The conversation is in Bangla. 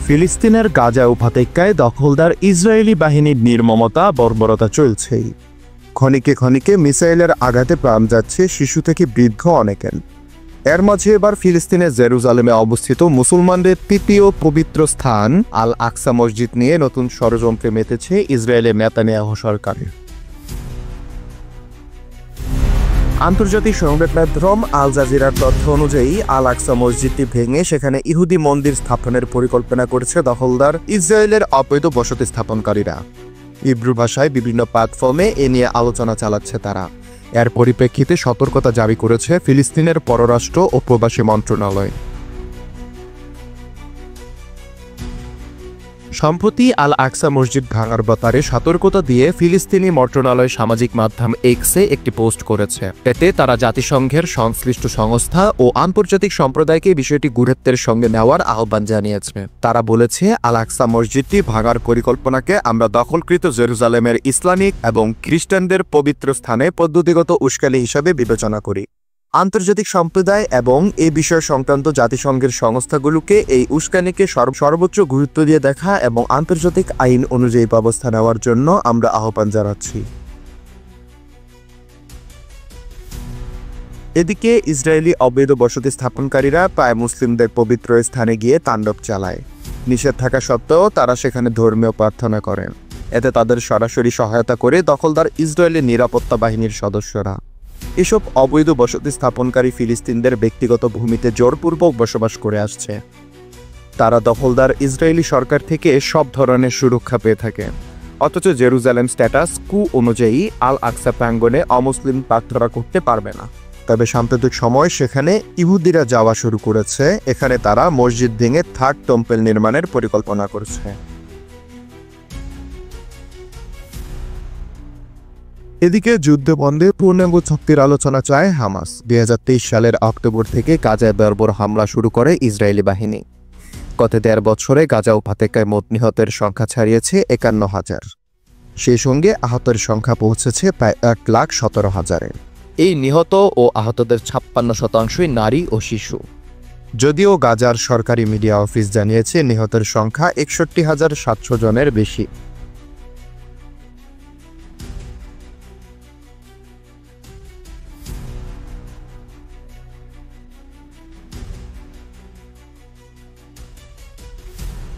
ফিলিস্তিনের গাজা উপত্যকায় দখলদার ইসরায়েলি বাহিনীর নির্মমতা বর্বরতা চলছেই। ক্ষণিকে ক্ষণিকে মিসাইলের আঘাতে প্রাণ যাচ্ছে শিশু থেকে বৃদ্ধ অনেকের। এর মাঝে এবার ফিলিস্তিনের জেরুজালেমে অবস্থিত মুসলমানদের তৃতীয় পবিত্র স্থান আল আকসা মসজিদ নিয়ে নতুন ষড়যন্ত্রে মেতেছে ইসরায়েলের নেতানিয়াহু সরকারের। আন্তর্জাতিক সংবাদ মাধ্যম আল জাজিরার তথ্য অনুযায়ী আল আকসা মসজিদটি ভেঙে সেখানে ইহুদি মন্দির স্থাপনের পরিকল্পনা করেছে দখলদার ইসরায়েলের অবৈধ বসতি স্থাপনকারীরা। ইব্রু ভাষায় বিভিন্ন প্ল্যাটফর্মে এ নিয়ে আলোচনা চালাচ্ছে তারা। এর পরিপ্রেক্ষিতে সতর্কতা জারি করেছে ফিলিস্তিনের পররাষ্ট্র ও প্রবাসী মন্ত্রণালয়। সম্প্রতি আল আকসা মসজিদ ভাঙার ব্যাপারে সতর্কতা দিয়ে ফিলিস্তিনি মন্ত্রণালয় সামাজিক মাধ্যম এক্সে একটি পোস্ট করেছে। এতে তারা জাতিসংঘের সংশ্লিষ্ট সংস্থা ও আন্তর্জাতিক সম্প্রদায়কে বিষয়টি গুরুত্বের সঙ্গে নেওয়ার আহ্বান জানিয়েছে। তারা বলেছে, আল আকসা মসজিদটি ভাঙার পরিকল্পনাকে আমরা দখলকৃত জেরুজালেমের ইসলামিক এবং খ্রিস্টানদের পবিত্র স্থানে পদ্ধতিগত উস্কানি হিসাবে বিবেচনা করি। আন্তর্জাতিক সম্প্রদায় এবং এই বিষয় সংক্রান্ত জাতিসংঘের সংস্থাগুলোকে এই উস্কানিকে সর্বোচ্চ গুরুত্ব দিয়ে দেখা এবং আন্তর্জাতিক আইন অনুযায়ী ব্যবস্থা নেওয়ার জন্য আমরা আহ্বান জানাচ্ছি। এদিকে ইসরায়েলি অবৈধ বসতি স্থাপনকারীরা প্রায় মুসলিমদের পবিত্র স্থানে গিয়ে তাণ্ডব চালায়। নিষেধ থাকা সত্ত্বেও তারা সেখানে ধর্মীয় প্রার্থনা করেন। এতে তাদের সরাসরি সহায়তা করে দখলদার ইসরায়েলের নিরাপত্তা বাহিনীর সদস্যরা। এসব অবৈধ বসতি স্থাপনকারী ফিলিস্তিনদের ব্যক্তিগত ভূমিতে জোরপূর্বক বসবাস করে আসছে। তারা দখলদার ইসরায়েলি সরকার থেকে সব ধরনের সুরক্ষা পেয়ে থাকে। অথচ জেরুজালেম স্ট্যাটাস কু অনুযায়ী আল আকসা প্রাঙ্গণে অমুসলিম প্রার্থনা করতে পারবে না। তবে সাম্প্রতিক সময় সেখানে ইহুদিরা যাওয়া শুরু করেছে। এখানে তারা মসজিদ ভেঙে থার্ড টেম্পল নির্মাণের পরিকল্পনা করছে। এদিকে যুদ্ধবন্ধে পূর্ণাঙ্গ চুক্তির আলোচনা চায় হামাস। 2023 সালের অক্টোবর থেকে গাজায় বর্বর হামলা শুরু করে ইসরায়েলি বাহিনী। গত 1.5 বছরে গাজা উপত্যকায় মোট নিহতের সংখ্যা ছাড়িয়েছে 51,000। সেই সঙ্গে আহতের সংখ্যা পৌঁছেছে প্রায় 1,17,000-এ। এই নিহত ও আহতদের 56% নারী ও শিশু। যদিও গাজার সরকারি মিডিয়া অফিস জানিয়েছে নিহতের সংখ্যা 61,700 জনের বেশি।